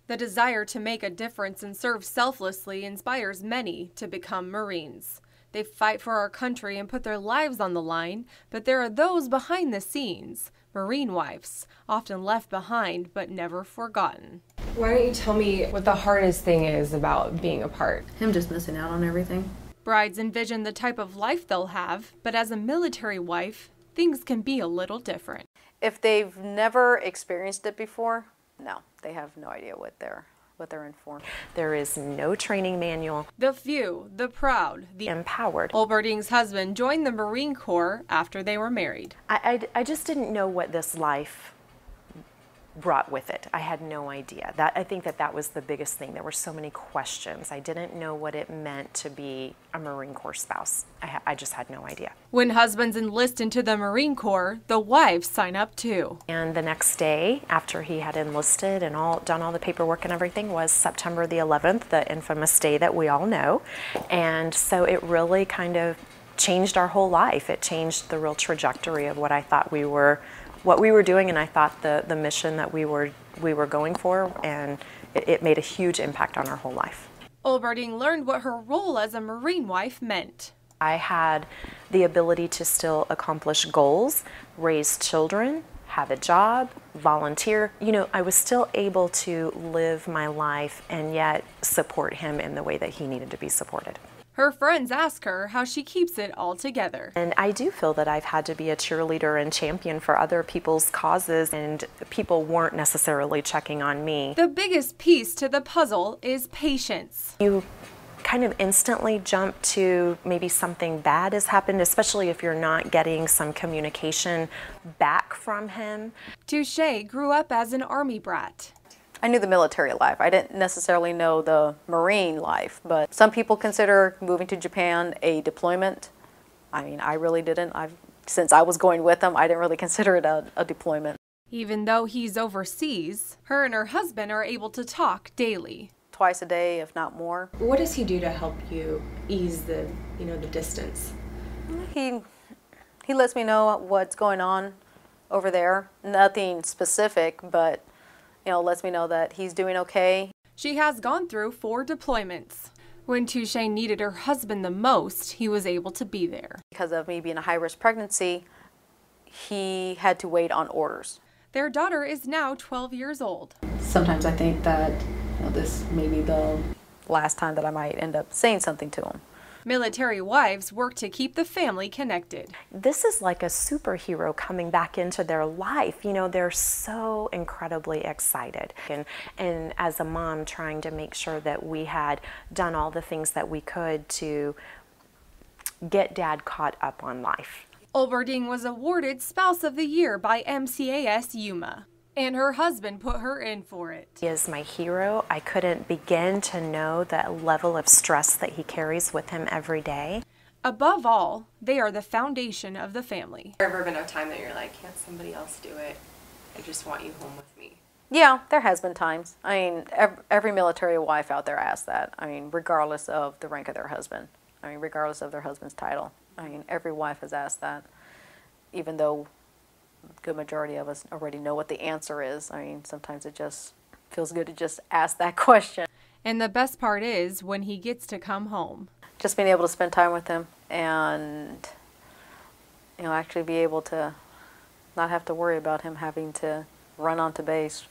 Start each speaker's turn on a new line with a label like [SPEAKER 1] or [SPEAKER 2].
[SPEAKER 1] The desire to make a difference and serve selflessly inspires many to become Marines. They fight for our country and put their lives on the line, but there are those behind the scenes, Marine wives, often left behind but never forgotten.
[SPEAKER 2] Why don't you tell me what the hardest thing is about being apart?
[SPEAKER 3] Him just missing out on everything.
[SPEAKER 1] Brides envision the type of life they'll have, but as a military wife, things can be a little different.
[SPEAKER 4] If they've never experienced it before, no, they have no idea what they're in for.
[SPEAKER 5] There is no training manual.
[SPEAKER 1] The few, the proud, the
[SPEAKER 5] empowered.
[SPEAKER 1] Olberding's husband joined the Marine Corps after they were married.
[SPEAKER 5] I just didn't know what this life brought with it. I had no idea. I think that was the biggest thing. There were so many questions. I didn't know what it meant to be a Marine Corps spouse. I just had no idea.
[SPEAKER 1] When husbands enlist into the Marine Corps, the wives sign up too.
[SPEAKER 5] And the next day, after he had enlisted and done all the paperwork and everything, was September the 11th, the infamous day that we all know. And so it really kind of changed our whole life. It changed the real trajectory of what I thought what we were doing, and I thought the mission that we were going for, and it made a huge impact on our whole life.
[SPEAKER 1] Olberding learned what her role as a Marine wife meant.
[SPEAKER 5] I had the ability to still accomplish goals, raise children, have a job, volunteer. You know, I was still able to live my life and yet support him in the way that he needed to be supported.
[SPEAKER 1] Her friends ask her how she keeps it all together.
[SPEAKER 5] And I do feel that I've had to be a cheerleader and champion for other people's causes, and people weren't necessarily checking on me.
[SPEAKER 1] The biggest piece to the puzzle is patience.
[SPEAKER 5] You kind of instantly jump to maybe something bad has happened, especially if you're not getting some communication back from him.
[SPEAKER 1] Touche grew up as an Army brat.
[SPEAKER 4] I knew the military life. I didn't necessarily know the Marine life, but some people consider moving to Japan a deployment. I mean, I really didn't. Since I was going with them, I didn't really consider it a deployment.
[SPEAKER 1] Even though he's overseas, her and her husband are able to talk daily.
[SPEAKER 4] Twice a day, if not more.
[SPEAKER 2] What does he do to help you ease the distance?
[SPEAKER 4] He lets me know what's going on over there. Nothing specific, but lets me know that he's doing okay.
[SPEAKER 1] She has gone through 4 deployments. When Touche needed her husband the most, he was able to be there.
[SPEAKER 4] Because of me being a high-risk pregnancy, he had to wait on orders.
[SPEAKER 1] Their daughter is now 12 years old.
[SPEAKER 3] Sometimes I think that this may be the
[SPEAKER 4] last time that I might end up saying something to him.
[SPEAKER 1] Military wives work to keep the family connected.
[SPEAKER 5] This is like a superhero coming back into their life. They're so incredibly excited. And as a mom, trying to make sure that we had done all the things that we could to get Dad caught up on life.
[SPEAKER 1] Olberding was awarded Spouse of the Year by MCAS Yuma. And her husband put her in for it.
[SPEAKER 5] He is my hero. I couldn't begin to know the level of stress that he carries with him every day.
[SPEAKER 1] Above all, they are the foundation of the family.
[SPEAKER 2] Has there ever been a time that you're like, can't somebody else do it? I just want you home with me.
[SPEAKER 4] Yeah, there has been times. I mean, every military wife out there asks that. I mean, regardless of the rank of their husband. I mean, regardless of their husband's title. I mean, every wife has asked that, even though good majority of us already know what the answer is. I mean, sometimes it just feels good to just ask that question.
[SPEAKER 1] And the best part is when he gets to come home.
[SPEAKER 4] Just being able to spend time with him and, actually be able to not have to worry about him having to run onto base